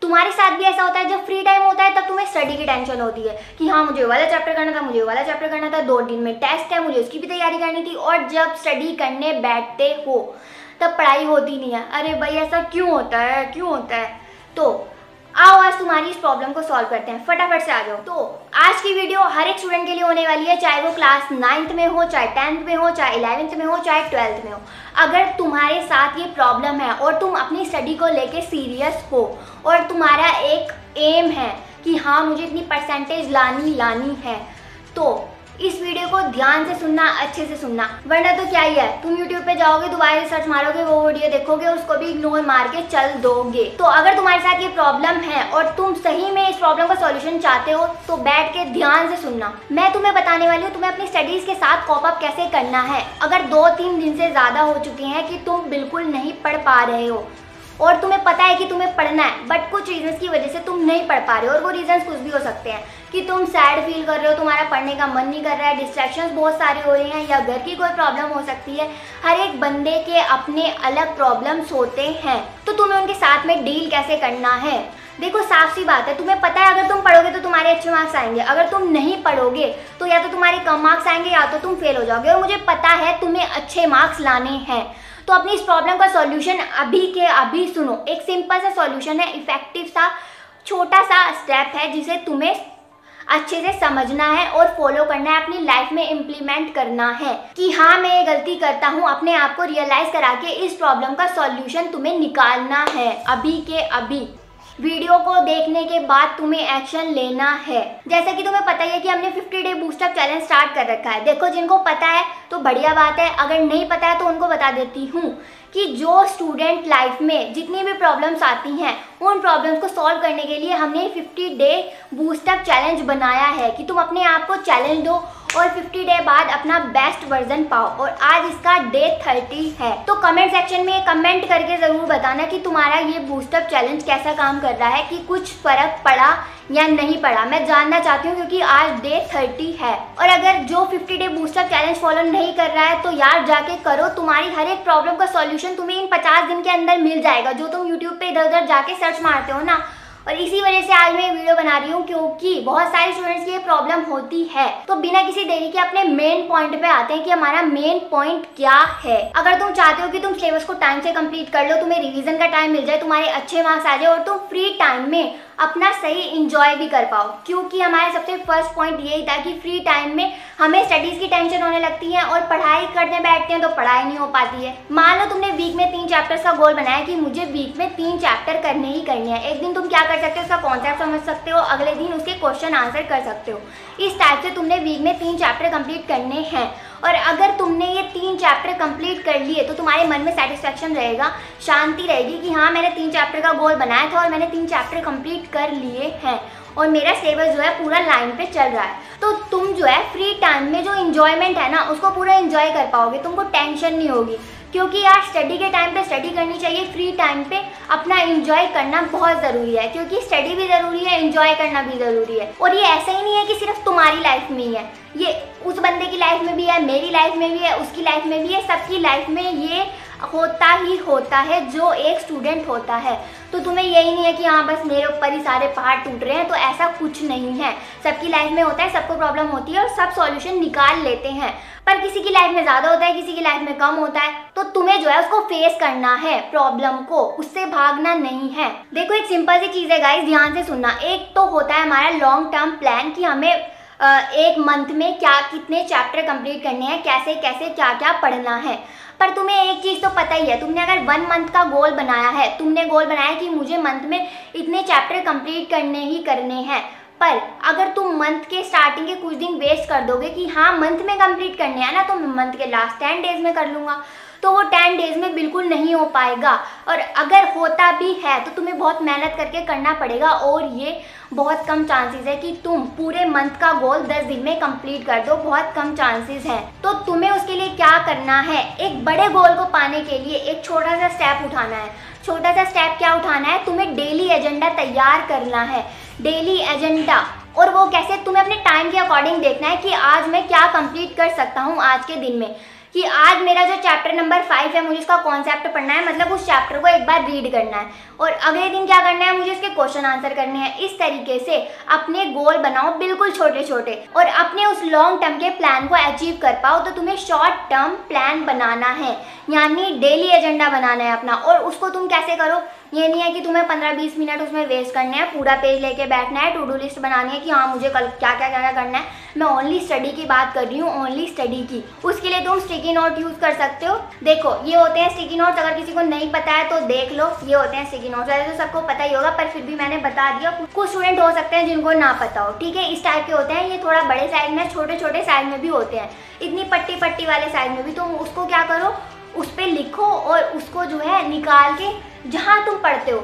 तुम्हारे साथ भी ऐसा होता है, जब फ्री टाइम होता है तब तुम्हें स्टडी की टेंशन होती है कि हाँ मुझे वाला चैप्टर करना था, मुझे वाला चैप्टर करना था, 2 दिन में टेस्ट है, मुझे उसकी भी तैयारी करनी थी। और जब स्टडी करने बैठते हो तब पढ़ाई होती नहीं है। अरे भाई ऐसा क्यों होता है, क्यों होता है? तो आओ आज तुम्हारी इस प्रॉब्लम को सॉल्व करते हैं, फटाफट से आ जाओ। तो आज की वीडियो हर एक स्टूडेंट के लिए होने वाली है, चाहे वो क्लास 9th में हो, चाहे 10th में हो, चाहे 11th में हो, चाहे 12th में हो। अगर तुम्हारे साथ ये प्रॉब्लम है और तुम अपनी स्टडी को लेके सीरियस हो और तुम्हारा एक एम है कि हाँ मुझे इतनी परसेंटेज लानी है, तो इस वीडियो को ध्यान से सुनना, अच्छे से सुनना, वरना तो क्या ही है, तुम YouTube पे जाओगे, दोबारा सर्च मारोगे, वो वीडियो देखोगे, उसको भी इग्नोर मार के चल दोगे। तो अगर तुम्हारे साथ ये प्रॉब्लम है और तुम सही में इस प्रॉब्लम का सॉल्यूशन चाहते हो तो बैठ के ध्यान से सुनना। मैं तुम्हें बताने वाली हूँ तुम्हें अपनी स्टडीज के साथ कॉप अप कैसे करना है। अगर 2-3 दिन से ज़्यादा हो चुके हैं कि तुम बिल्कुल नहीं पढ़ पा रहे हो और तुम्हें पता है कि तुम्हें पढ़ना है, बट कुछ रीजंस की वजह से तुम नहीं पढ़ पा रहे हो, और वो रीजंस कुछ भी हो सकते हैं कि तुम सैड फील कर रहे हो, तुम्हारा पढ़ने का मन नहीं कर रहा है, डिस्ट्रैक्शंस बहुत सारे हो रही हैं, या घर की कोई प्रॉब्लम हो सकती है। हर एक बंदे के अपने अलग प्रॉब्लम्स होते हैं, तो तुम्हें उनके साथ में डील कैसे करना है। देखो साफ सी बात है, तुम्हें पता है अगर तुम पढ़ोगे तो तुम्हारे अच्छे मार्क्स आएंगे, अगर तुम नहीं पढ़ोगे तो या तो तुम्हारे कम मार्क्स आएंगे या तो तुम फेल हो जाओगे। और मुझे पता है तुम्हें अच्छे मार्क्स लाने हैं, तो अपनी इस प्रॉब्लम का सॉल्यूशन अभी के अभी सुनो। एक सिंपल सा सॉल्यूशन है, इफेक्टिव सा छोटा सा स्टेप है जिसे तुम्हें अच्छे से समझना है और फॉलो करना है, अपनी लाइफ में इम्प्लीमेंट करना है कि हाँ मैं ये गलती करता हूँ। अपने आप को रियलाइज करा के इस प्रॉब्लम का सॉल्यूशन तुम्हें निकालना है अभी के अभी। वीडियो को देखने के बाद तुम्हें एक्शन लेना है। जैसा कि तुम्हें पता ही है कि हमने 50 डे बूस्टअप चैलेंज स्टार्ट कर रखा है। देखो जिनको पता है तो बढ़िया बात है, अगर नहीं पता है तो उनको बता देती हूँ कि जो स्टूडेंट लाइफ में जितनी भी प्रॉब्लम्स आती हैं उन प्रॉब्लम्स को सॉल्व करने के लिए हमने 50 डे बूस्टअप चैलेंज बनाया है कि तुम अपने आप को चैलेंज दो और 50 डे बाद अपना बेस्ट वर्जन पाओ। और आज इसका डे 30 है, तो कमेंट सेक्शन में कमेंट करके ज़रूर बताना कि तुम्हारा ये बूस्टअप चैलेंज कैसा काम कर रहा है, कि कुछ फ़र्क पड़ा या नहीं पड़ा। मैं जानना चाहती हूँ क्योंकि आज डे 30 है। और अगर जो 50 डे बूस्टअप चैलेंज फॉलो नहीं कर रहा है तो यार जाके करो, तुम्हारी हर एक प्रॉब्लम का सॉल्यूशन तुम्हें इन 50 दिन के अंदर मिल जाएगा, जो तुम यूट्यूब पे इधर उधर जाके सर्च मारते हो ना। और इसी वजह से आज मैं ये वीडियो बना रही हूँ क्योंकि बहुत सारे स्टूडेंट्स की ये प्रॉब्लम होती है। तो बिना किसी देरी के अपने मेन पॉइंट पे आते हैं कि हमारा मेन पॉइंट क्या है। अगर तुम चाहते हो कि तुम सिलेबस को टाइम से कंप्लीट कर लो, तुम्हें रिवीजन का टाइम मिल जाए, तुम्हारे अच्छे मार्क्स आ जाए और तुम फ्री टाइम में अपना सही इंजॉय भी कर पाओ, क्योंकि हमारे सबसे फर्स्ट पॉइंट यही था कि फ्री टाइम में हमें स्टडीज़ की टेंशन होने लगती है और पढ़ाई करने बैठते हैं तो पढ़ाई नहीं हो पाती है। मान लो तुमने वीक में 3 चैप्टर्स का गोल बनाया कि मुझे वीक में 3 चैप्टर करने ही करने हैं। एक दिन तुम क्या कर सकते हो, उसका कॉन्सेप्ट समझ सकते हो, अगले दिन उसके क्वेश्चन आंसर कर सकते हो। इस टाइप से तुमने वीक में 3 चैप्टर कंप्लीट करने हैं। और अगर तुमने ये 3 चैप्टर कंप्लीट कर लिए तो तुम्हारे मन में सेटिस्फैक्शन रहेगा, शांति रहेगी कि हाँ मैंने 3 चैप्टर का गोल बनाया था और मैंने 3 चैप्टर कंप्लीट कर लिए हैं और मेरा सिलेबस जो है पूरा लाइन पे चल रहा है। तो तुम जो है फ्री टाइम में जो इंजॉयमेंट है ना उसको पूरा इंजॉय कर पाओगे, तुमको टेंशन नहीं होगी। क्योंकि यार स्टडी के टाइम पे स्टडी करनी चाहिए, फ्री टाइम पे अपना एंजॉय करना बहुत ज़रूरी है, क्योंकि स्टडी भी ज़रूरी है, एंजॉय करना भी ज़रूरी है। और ये ऐसा ही नहीं है कि सिर्फ तुम्हारी लाइफ में ही है, ये उस बंदे की लाइफ में भी है, मेरी लाइफ में भी है, उसकी लाइफ में भी है, सबकी लाइफ में ये होता ही होता है जो एक स्टूडेंट होता है। तो तुम्हें यही नहीं है कि हाँ बस मेरे ऊपर ही सारे पहाड़ टूट रहे हैं, तो ऐसा कुछ नहीं है। सबकी लाइफ में होता है, सबको प्रॉब्लम होती है और सब सॉल्यूशन निकाल लेते हैं, पर किसी की लाइफ में ज़्यादा होता है, किसी की लाइफ में कम होता है। तो तुम्हें जो है उसको फेस करना है, प्रॉब्लम को, उससे भागना नहीं है। देखो एक सिंपल सी चीज़ है गाइस, ध्यान से सुनना। एक तो होता है हमारा लॉन्ग टर्म प्लान कि हमें एक मंथ में क्या कितने चैप्टर कंप्लीट करने हैं, कैसे कैसे क्या क्या पढ़ना है। पर तुम्हें एक चीज़ तो पता ही है, तुमने अगर 1 मंथ का गोल बनाया है, तुमने गोल बनाया कि मुझे मंथ में इतने चैप्टर कंप्लीट करने ही करने हैं, पर अगर तुम मंथ के स्टार्टिंग के कुछ दिन वेस्ट कर दोगे कि हाँ मंथ में कंप्लीट करने हैं ना, तो मैं मंथ के लास्ट 10 डेज में कर लूँगा, तो वो 10 डेज में बिल्कुल नहीं हो पाएगा। और अगर होता भी है तो तुम्हें बहुत मेहनत करके करना पड़ेगा और ये बहुत कम चांसेस है कि तुम पूरे मंथ का गोल 10 दिन में कंप्लीट कर दो, बहुत कम चांसेस हैं। तो तुम्हें उसके लिए क्या करना है, एक बड़े गोल को पाने के लिए एक छोटा सा स्टेप उठाना है। छोटा सा स्टेप क्या उठाना है, तुम्हें डेली एजेंडा तैयार करना है, डेली एजेंडा। और वो कैसे, तुम्हें अपने टाइम के अकॉर्डिंग देखना है कि आज मैं क्या कंप्लीट कर सकता हूँ आज के दिन में, कि आज मेरा जो चैप्टर नंबर 5 है मुझे इसका कॉन्सेप्ट पढ़ना है, मतलब उस चैप्टर को एक बार रीड करना है और अगले दिन क्या करना है, मुझे इसके क्वेश्चन आंसर करने हैं। इस तरीके से अपने गोल बनाओ बिल्कुल छोटे छोटे और अपने उस लॉन्ग टर्म के प्लान को अचीव कर पाओ। तो तुम्हें शॉर्ट टर्म प्लान बनाना है, यानी डेली एजेंडा बनाना है अपना। और उसको तुम कैसे करो, ये नहीं है कि तुम्हें 15-20 मिनट उसमें वेस्ट करने हैं, पूरा पेज लेके बैठना है, टू डू लिस्ट बनानी है कि हाँ मुझे कल क्या क्या क्या क्या करना है। मैं ओनली स्टडी की बात कर रही हूँ, ओनली स्टडी की। उसके लिए तुम स्टिकी नोट यूज़ कर सकते हो। देखो ये होते हैं स्टिकी नोट्स, अगर किसी को नहीं पता है तो देख लो, ये होते हैं स्टिकी नोट्स। वैसे तो सबको पता ही होगा पर फिर भी मैंने बता दिया, कुछ स्टूडेंट हो सकते हैं जिनको ना पता हो, ठीक है। इस टाइप के होते हैं, ये थोड़ा बड़े साइज में, छोटे छोटे साइज में भी होते हैं, इतनी पट्टी पट्टी वाले साइज में भी। तो उसको क्या करो, उस पर लिखो और उसको जो है निकाल के जहाँ तुम पढ़ते हो,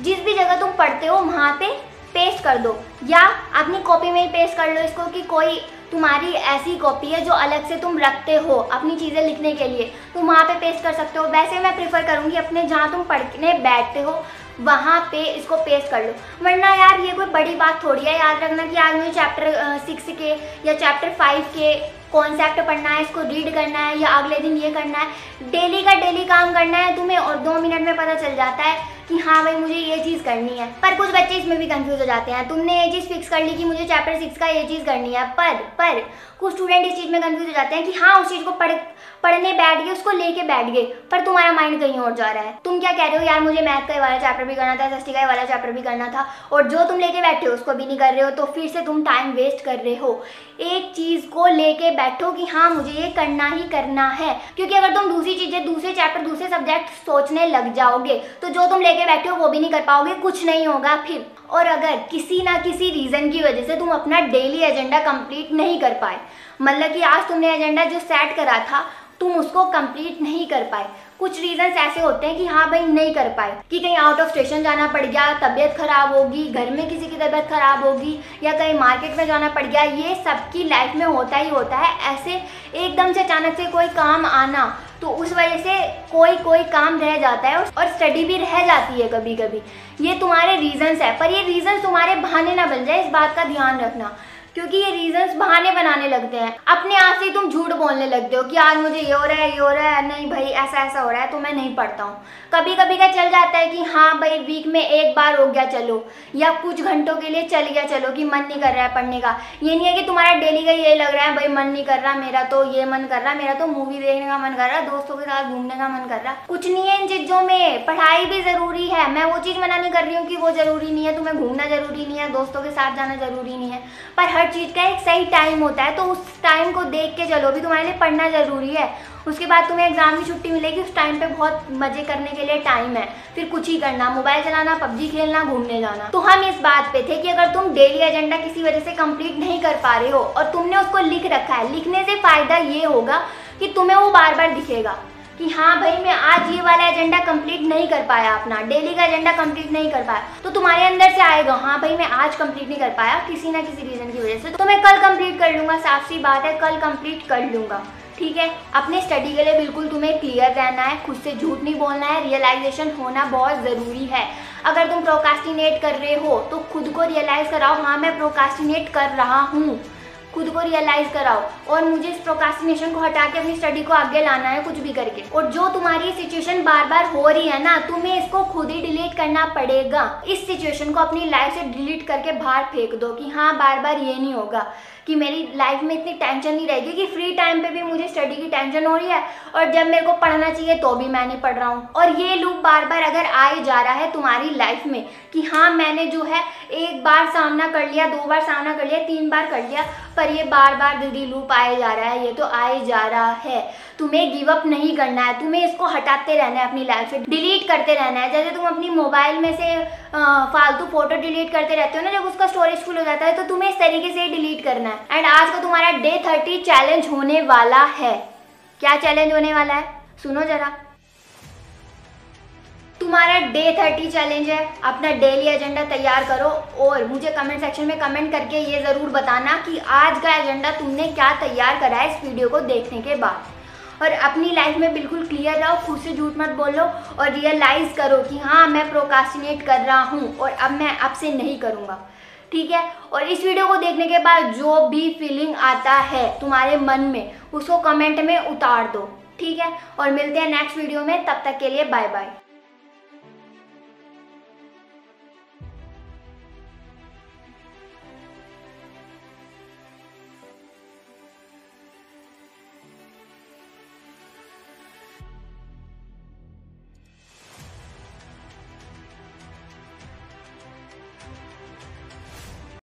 जिस भी जगह तुम पढ़ते हो वहाँ पे पेस्ट कर दो, या अपनी कॉपी में ही पेस्ट कर लो इसको, कि कोई तुम्हारी ऐसी कॉपी है जो अलग से तुम रखते हो अपनी चीज़ें लिखने के लिए, तुम वहाँ पे पेस्ट कर सकते हो। वैसे मैं प्रेफर करूँगी अपने जहाँ तुम पढ़ने बैठते हो वहाँ पे इसको पेस्ट कर लो, वरना यार ये कोई बड़ी बात थोड़ी है। याद रखना कि आज मुझे चैप्टर 6 के या चैप्टर 5 के कॉन्सेप्ट पढ़ना है, इसको रीड करना है, या अगले दिन ये करना है। डेली का डेली काम करना है तुम्हें और 2 मिनट में पता चल जाता है कि हाँ भाई मुझे ये चीज़ करनी है। पर कुछ बच्चे इसमें भी कंफ्यूज हो जाते हैं। तुमने ये चीज़ फिक्स कर ली कि मुझे चैप्टर 6 का ये चीज़ करनी है, पर कुछ स्टूडेंट इस चीज़ में कंफ्यूज हो जाते हैं कि हाँ उस चीज़ को पढ़ने बैठ गए, उसको लेके बैठ गए, पर तुम्हारा माइंड कहीं और जा रहा है। तुम क्या कह रहे हो, यार मुझे मैथ का ये वाला चैप्टर भी करना था, एसएसटी का ये वाला चैप्टर भी करना था, और जो तुम लेके बैठे हो उसको भी नहीं कर रहे हो, तो फिर से तुम टाइम वेस्ट कर रहे हो। एक चीज़ को लेके बैठो कि हाँ मुझे ये करना ही करना है, क्योंकि अगर तुम दूसरी चीज़ें, दूसरे चैप्टर, दूसरे सब्जेक्ट सोचने लग जाओगे तो जो तुम लेके बैठे हो वो भी नहीं कर पाओगे, कुछ नहीं होगा फिर। और अगर किसी ना किसी रीज़न की वजह से तुम अपना डेली एजेंडा कंप्लीट नहीं कर पाए, मतलब कि आज तुमने एजेंडा जो सेट करा था तुम उसको कंप्लीट नहीं कर पाए, कुछ रीजंस ऐसे होते हैं कि हाँ भाई नहीं कर पाए, कि कहीं आउट ऑफ स्टेशन जाना पड़ गया, तबीयत खराब होगी, घर में किसी की तबीयत खराब होगी, या कहीं मार्केट में जाना पड़ गया। ये सबकी लाइफ में होता ही होता है। ऐसे एकदम से अचानक से कोई काम आना, तो उस वजह से कोई काम रह जाता है और स्टडी भी रह जाती है कभी कभी। ये तुम्हारे रीजंस है, पर ये रीजंस तुम्हारे बहाने ना बन जाए, इस बात का ध्यान रखना, क्योंकि ये रीजंस बहाने बनाने लगते हैं। अपने आप से तुम झूठ बोलने लगते हो कि आज मुझे ये हो रहा है, ये हो रहा है, नहीं भाई ऐसा हो रहा है तो मैं नहीं पढ़ता हूँ। कभी कभी क्या चल जाता है कि हाँ भाई वीक में एक बार हो गया चलो, या कुछ घंटों के लिए चल गया चलो, कि मन नहीं कर रहा है पढ़ने का। ये नहीं है कि तुम्हारा डेली का ये लग रहा है भाई मन नहीं कर रहा, मेरा तो ये मन कर रहा, मेरा तो मूवी देखने का मन कर रहा, दोस्तों के साथ घूमने का मन कर रहा। कुछ नहीं है इन चीज़ों में, पढ़ाई भी ज़रूरी है। मैं वो चीज़ मना नहीं कर रही हूँ कि वो ज़रूरी नहीं है, तुम्हें घूमना ज़रूरी नहीं है, दोस्तों के साथ जाना ज़रूरी नहीं है, पर हर चीज़ का एक सही टाइम होता है, तो उस टाइम को देख के चलो। भी तुम्हारे लिए पढ़ना ज़रूरी है, उसके बाद तुम्हें एग्जाम की छुट्टी मिलेगी, उस टाइम पे बहुत मजे करने के लिए टाइम है, फिर कुछ ही करना, मोबाइल चलाना, पबजी खेलना, घूमने जाना। तो हम इस बात पे थे कि अगर तुम डेली एजेंडा किसी वजह से कंप्लीट नहीं कर पा रहे हो और तुमने उसको लिख रखा है, लिखने से फायदा ये होगा कि तुम्हें वो बार बार दिखेगा कि हाँ भाई मैं आज ये वाला एजेंडा कंप्लीट नहीं कर पाया, अपना डेली का एजेंडा कंप्लीट नहीं कर पाया, तो तुम्हारे अंदर से आएगा हाँ भाई मैं आज कंप्लीट नहीं कर पाया किसी ना किसी रीजन की वजह से, तो मैं कल कंप्लीट कर लूंगा। साफ सी बात है, कल कंप्लीट कर लूंगा, ठीक है। अपने स्टडी के लिए बिल्कुल तुम्हें क्लियर रहना है, खुद से झूठ नहीं बोलना है, रियलाइजेशन होना बहुत ज़रूरी है। अगर तुम प्रोकास्टिनेट कर रहे हो तो खुद को रियलाइज़ कराओ, हाँ मैं प्रोकास्टिनेट कर रहा हूँ, खुद को रियलाइज कराओ और मुझे इस प्रोकास्टिनेशन को हटा के अपनी स्टडी को आगे लाना है कुछ भी करके। और जो तुम्हारी सिचुएशन बार बार हो रही है ना, तुम्हें इसको खुद ही डिलीट करना पड़ेगा। इस सिचुएशन को अपनी लाइफ से डिलीट करके बाहर फेंक दो कि हाँ बार बार ये नहीं होगा कि मेरी लाइफ में इतनी टेंशन नहीं रहेगी कि फ्री टाइम पे भी मुझे स्टडी की टेंशन हो रही है और जब मेरे को पढ़ना चाहिए तो भी मैं नहीं पढ़ रहा हूँ। और ये लूप बार बार अगर आए जा रहा है तुम्हारी लाइफ में कि हाँ मैंने जो है एक बार सामना कर लिया, 2 बार सामना कर लिया, 3 बार कर लिया, पर ये बार बार दीदी लूप आए जा रहा है, ये तो आए जा रहा है, तुम्हें गिव अप नहीं करना है, तुम्हें इसको हटाते रहना है, अपनी लाइफ से डिलीट करते रहना है। जैसे तुम अपनी मोबाइल में से फालतू फोटो डिलीट करते रहते हो ना, जब उसका स्टोरेज फुल हो जाता है, तो तुम्हें इस तरीके से डिलीट करना है। एंड आज का तुम्हारा डे 30 चैलेंज होने वाला है। क्या चैलेंज होने वाला है सुनो जरा। तुम्हारा डे 30 चैलेंज है, अपना डेली एजेंडा तैयार करो और मुझे कमेंट सेक्शन में कमेंट करके ये ज़रूर बताना कि आज का एजेंडा तुमने क्या तैयार करा है इस वीडियो को देखने के बाद। और अपनी लाइफ में बिल्कुल क्लियर रहो, खुद से झूठ मत बोलो और रियलाइज़ करो कि हाँ मैं प्रोकास्टिनेट कर रहा हूँ और अब मैं अब से नहीं करूँगा, ठीक है। और इस वीडियो को देखने के बाद जो भी फीलिंग आता है तुम्हारे मन में उसको कमेंट में उतार दो, ठीक है। और मिलते हैं नेक्स्ट वीडियो में, तब तक के लिए बाय बाय।